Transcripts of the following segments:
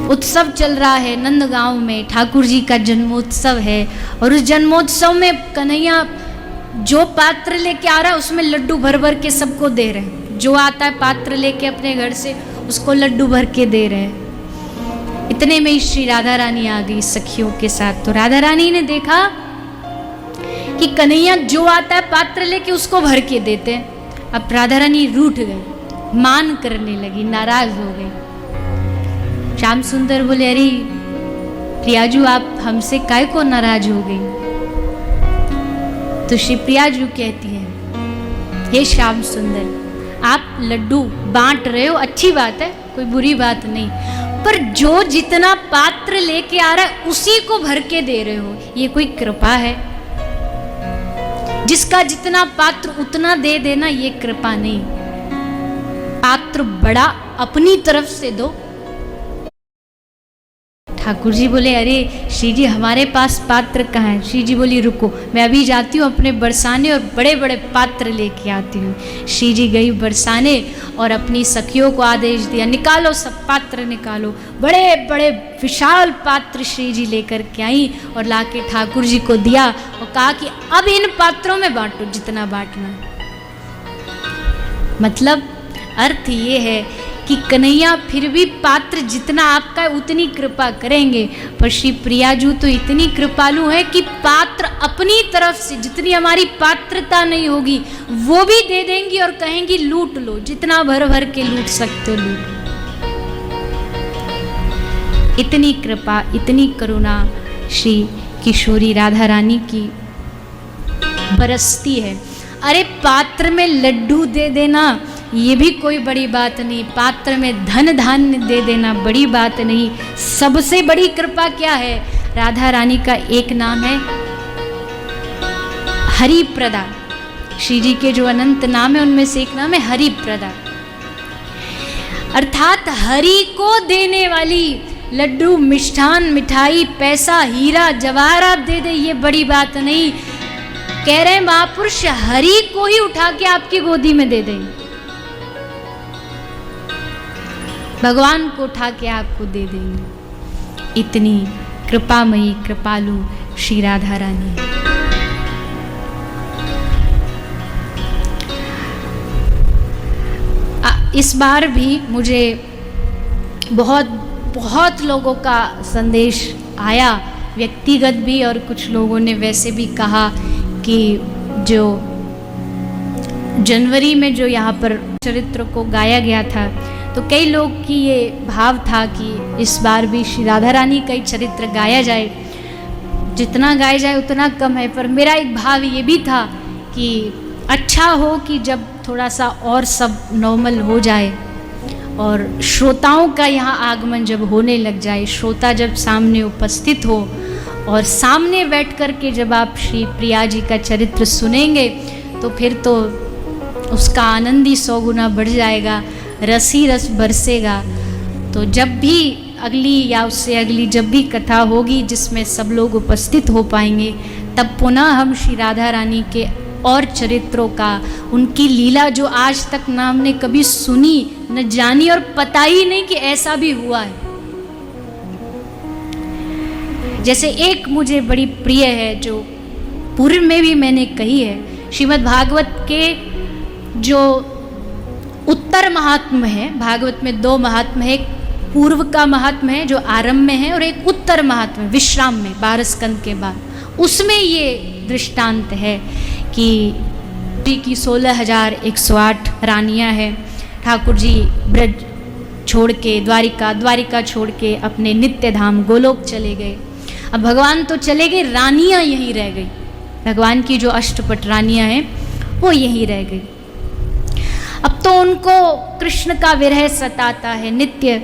उत्सव चल रहा है नंदगांव में, ठाकुर जी का जन्मोत्सव है। और उस जन्मोत्सव में कन्हैया जो पात्र लेके आ रहा है उसमें लड्डू भर भर के सबको दे रहे हैं। जो आता है पात्र लेके अपने घर से उसको लड्डू भर के दे रहे हैं। इतने में ही श्री राधा रानी आ गई सखियों के साथ। तो राधा रानी ने देखा कि कन्हैया जो आता है पात्र लेके उसको भर के देते हैं। अब राधा रानी रूठ गई, मान करने लगी, नाराज हो गई। श्याम सुंदर बोले, अरे प्रियाजू आप हमसे काय को नाराज हो गई? तो श्री प्रियाजू कहती है, हे श्याम सुंदर, आप लड्डू बांट रहे हो, अच्छी बात है, कोई बुरी बात नहीं, पर जो जितना पात्र लेके आ रहा है उसी को भर के दे रहे हो, ये कोई कृपा है? जिसका जितना पात्र उतना दे देना, ये कृपा नहीं। पात्र बड़ा अपनी तरफ से दो। ठाकुर जी बोले, अरे श्री जी हमारे पास पात्र कहाँ है? श्री जी बोली, रुको मैं अभी जाती हूँ अपने बरसाने और बड़े बड़े पात्र लेके आती हूँ। श्री जी गई बरसाने और अपनी सखियों को आदेश दिया, निकालो सब पात्र निकालो। बड़े बड़े विशाल पात्र श्री जी लेकर के आई और लाके ठाकुर जी को दिया और कहा कि अब इन पात्रों में बांटो जितना बांटना है। मतलब अर्थ ये है कि कन्हैया फिर भी पात्र जितना आपका है उतनी कृपा करेंगे, पर श्री प्रियाजू तो इतनी कृपालु है कि पात्र अपनी तरफ से जितनी हमारी पात्रता नहीं होगी वो भी दे देंगी और कहेंगी लूट लो, जितना भर भर के लूट सकते हो लूट। इतनी कृपा, इतनी करुणा श्री किशोरी राधा रानी की बरसती है। अरे पात्र में लड्डू दे देना ये भी कोई बड़ी बात नहीं, पात्र में धन धान्य दे देना बड़ी बात नहीं। सबसे बड़ी कृपा क्या है? राधा रानी का एक नाम है हरिप्रदा। श्री जी के जो अनंत नाम है उनमें से एक नाम है हरिप्रदा, अर्थात हरि को देने वाली। लड्डू, मिष्ठान, मिठाई, पैसा, हीरा जवाहरात दे दे ये बड़ी बात नहीं। कह रहे हैं महापुरुष हरि को ही उठा के आपकी गोदी में दे देंगे, भगवान को उठा के आपको दे देंगे। इतनी कृपामयी कृपालु श्री राधा रानी। इस बार भी मुझे बहुत लोगों का संदेश आया, व्यक्तिगत भी, और कुछ लोगों ने वैसे भी कहा कि जो जनवरी में जो यहाँ पर चरित्र को गाया गया था, तो कई लोग की ये भाव था कि इस बार भी श्री राधा रानी का ही चरित्र गाया जाए, जितना गाया जाए उतना कम है। पर मेरा एक भाव ये भी था कि अच्छा हो कि जब थोड़ा सा और सब नॉर्मल हो जाए और श्रोताओं का यहाँ आगमन जब होने लग जाए, श्रोता जब सामने उपस्थित हो और सामने बैठ कर के जब आप श्री प्रिया जी का चरित्र सुनेंगे तो फिर तो उसका आनंद ही 100 गुना बढ़ जाएगा, रस ही रस बरसेगा। तो जब भी अगली या उससे अगली जब भी कथा होगी जिसमें सब लोग उपस्थित हो पाएंगे, तब पुनः हम श्री राधा रानी के और चरित्रों का, उनकी लीला जो आज तक ना हमने कभी सुनी न जानी और पता ही नहीं कि ऐसा भी हुआ है। जैसे एक मुझे बड़ी प्रिय है जो पूर्व में भी मैंने कही है, श्रीमद् भागवत के जो उत्तर महात्म्य है, भागवत में 2 महात्म्य है, एक पूर्व का महात्म्य है जो आरंभ में है और एक उत्तर महात्म्य विश्राम में 12 स्कंद के बाद। उसमें ये दृष्टांत है कि जी की 16,108 रानियां हैं। ठाकुर जी ब्रज छोड़ के द्वारिका छोड़ के अपने नित्य धाम गोलोक चले गए। अब भगवान तो चले गए, रानियां यहीं रह गई। भगवान की जो अष्टपट रानियां हैं वो यहीं रह गई। अब तो उनको कृष्ण का विरह सताता है, नित्य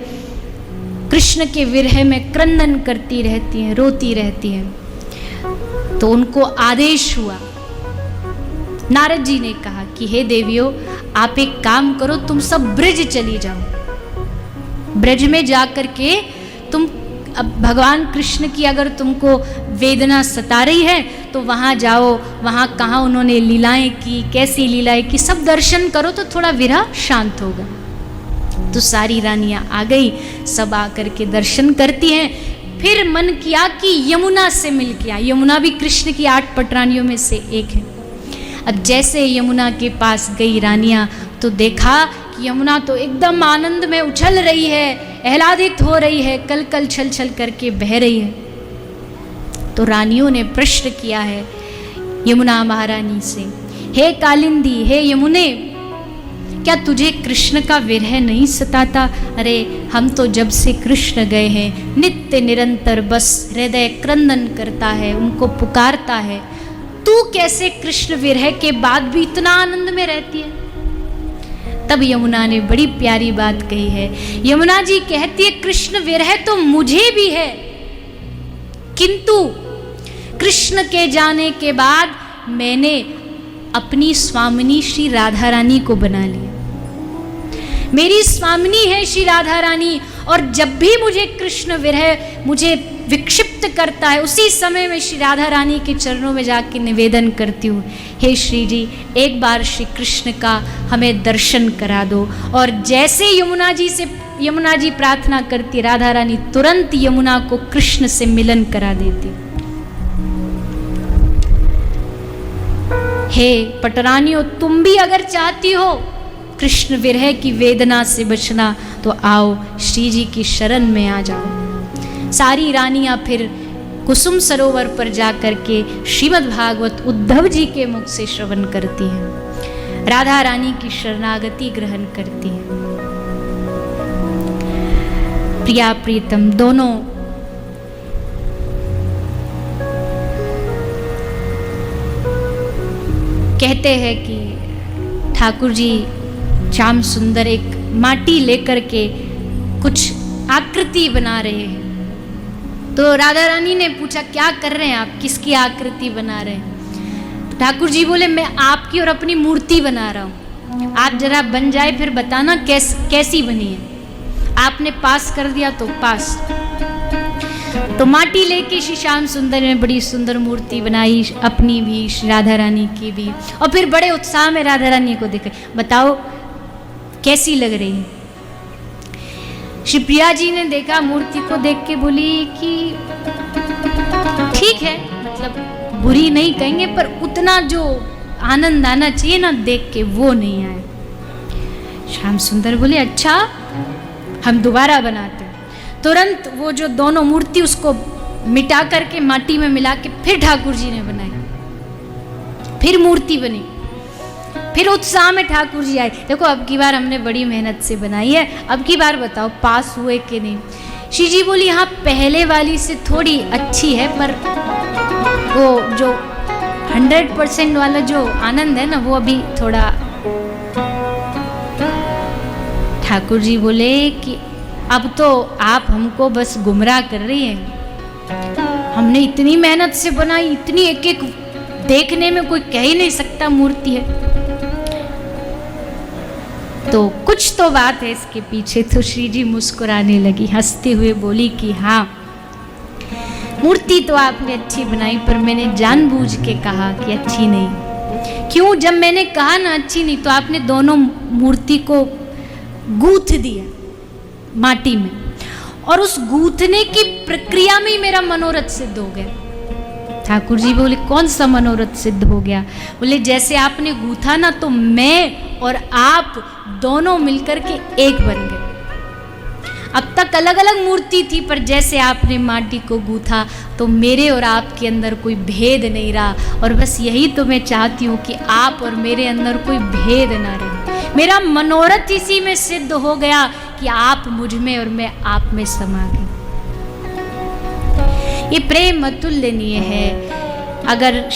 कृष्ण के विरह में क्रंदन करती रहती हैं, रोती रहती हैं। तो उनको आदेश हुआ, नारद जी ने कहा कि हे देवियों, आप एक काम करो, तुम सब ब्रज चली जाओ। ब्रज में जाकर के तुम, अब भगवान कृष्ण की अगर तुमको वेदना सता रही है तो वहाँ जाओ, वहाँ कहाँ उन्होंने लीलाएं की, कैसी लीलाएं की, सब दर्शन करो तो थोड़ा विरह शांत होगा। तो सारी रानियां आ गई, सब आकर के दर्शन करती हैं। फिर मन किया कि यमुना से मिल के आए। यमुना भी कृष्ण की 8 पटरानियों में से एक है। अब जैसे यमुना के पास गई रानियां तो देखा कि यमुना तो एकदम आनंद में उछल रही है, आह्लादित हो रही है, कल कल छल छल करके बह रही है। तो रानियों ने प्रश्न किया है यमुना महारानी से, हे कालिंदी, हे यमुने, क्या तुझे कृष्ण का विरह नहीं सताता? अरे हम तो जब से कृष्ण गए हैं नित्य निरंतर बस हृदय क्रंदन करता है, उनको पुकारता है। तू कैसे कृष्ण विरह के बाद भी इतना आनंद में रहती है? तब यमुना ने बड़ी प्यारी बात कही है। यमुना जी कहती है, कृष्ण विरह तो मुझे भी है, किंतु कृष्ण के जाने के बाद मैंने अपनी स्वामिनी श्री राधा रानी को बना लिया। मेरी स्वामिनी है श्री राधा रानी, और जब भी मुझे कृष्ण विरह मुझे विक्षिप्त करता है, उसी समय में श्री राधा रानी के चरणों में जाके निवेदन करती हूँ, हे श्री जी, एक बार श्री कृष्ण का हमें दर्शन करा दो। और जैसे यमुना जी प्रार्थना करती, राधा रानी तुरंत यमुना को कृष्ण से मिलन करा देती। हे पटरानियों, तुम भी अगर चाहती हो कृष्ण विरह की वेदना से बचना तो आओ श्री जी की शरण में आ जाओ। सारी रानियां फिर कुसुम सरोवर पर जाकर के श्रीमद् भागवत उद्धव जी के मुख से श्रवण करती हैं, राधा रानी की शरणागति ग्रहण करती हैं। प्रिया प्रीतम दोनों कहते हैं कि ठाकुर जी श्याम सुंदर एक माटी लेकर के कुछ आकृति बना रहे हैं। तो राधा रानी ने पूछा, क्या कर रहे हैं आप, किसकी आकृति बना रहे हैं? तो ठाकुर जी बोले, मैं आपकी और अपनी मूर्ति बना रहा हूँ, आप जरा बन जाए फिर बताना कैसी बनी है। आपने पास कर दिया तो पास। तो माटी लेके श्री श्याम सुंदर ने बड़ी सुंदर मूर्ति बनाई, अपनी भी श्री राधा रानी की भी, और फिर बड़े उत्साह में राधा रानी को देखा, बताओ कैसी लग रही है? श्री प्रिया जी ने देखा मूर्ति को, देख के बोली कि ठीक है, मतलब बुरी नहीं कहेंगे, पर उतना जो आनंद आना चाहिए ना देख के वो नहीं आया। श्याम सुंदर बोले, अच्छा हम दोबारा बनाते हैं। तुरंत वो जो दोनों मूर्ति उसको मिटा करके माटी में मिला के फिर ठाकुर जी ने बनाई, फिर मूर्ति बनी, फिर उत्साह में ठाकुर जी आए, देखो अब की बार हमने बड़ी मेहनत से बनाई है, अब की बार बताओ पास हुए कि नहीं? श्री जी बोली, हाँ पहले वाली से थोड़ी अच्छी है, पर वो जो 100% वाला जो आनंद है ना वो अभी थोड़ा। ठाकुर जी बोले कि अब तो आप हमको बस गुमराह कर रही हैं, हमने इतनी मेहनत से बनाई, इतनी एक एक देखने में कोई कह ही नहीं सकता मूर्ति है, तो कुछ तो बात है इसके पीछे। तो श्री जी मुस्कुराने लगी, हंसते हुए बोली कि हाँ मूर्ति तो आपने अच्छी बनाई, पर मैंने जानबूझ के कहा कि अच्छी नहीं। क्यों? जब मैंने कहा ना अच्छी नहीं, तो आपने दोनों मूर्ति को गूंथ दिया माटी में, और उस गूंथने की प्रक्रिया में ही मेरा मनोरथ सिद्ध हो गया। ठाकुर जी बोले, कौन सा मनोरथ सिद्ध हो गया? बोले, जैसे आपने गूंथा ना तो मैं और आप दोनों मिलकर के एक बन गए। अब तक अलग अलग मूर्ति थी, पर जैसे आपने माटी को गूंथा तो मेरे और आपके अंदर कोई भेद नहीं रहा, और बस यही तो मैं चाहती हूँ कि आप और मेरे अंदर कोई भेद ना रहे। मेरा मनोरथ इसी में सिद्ध हो गया कि आप मुझ में और मैं आप में समा गई। ये प्रेम अतुलनीय है। अगर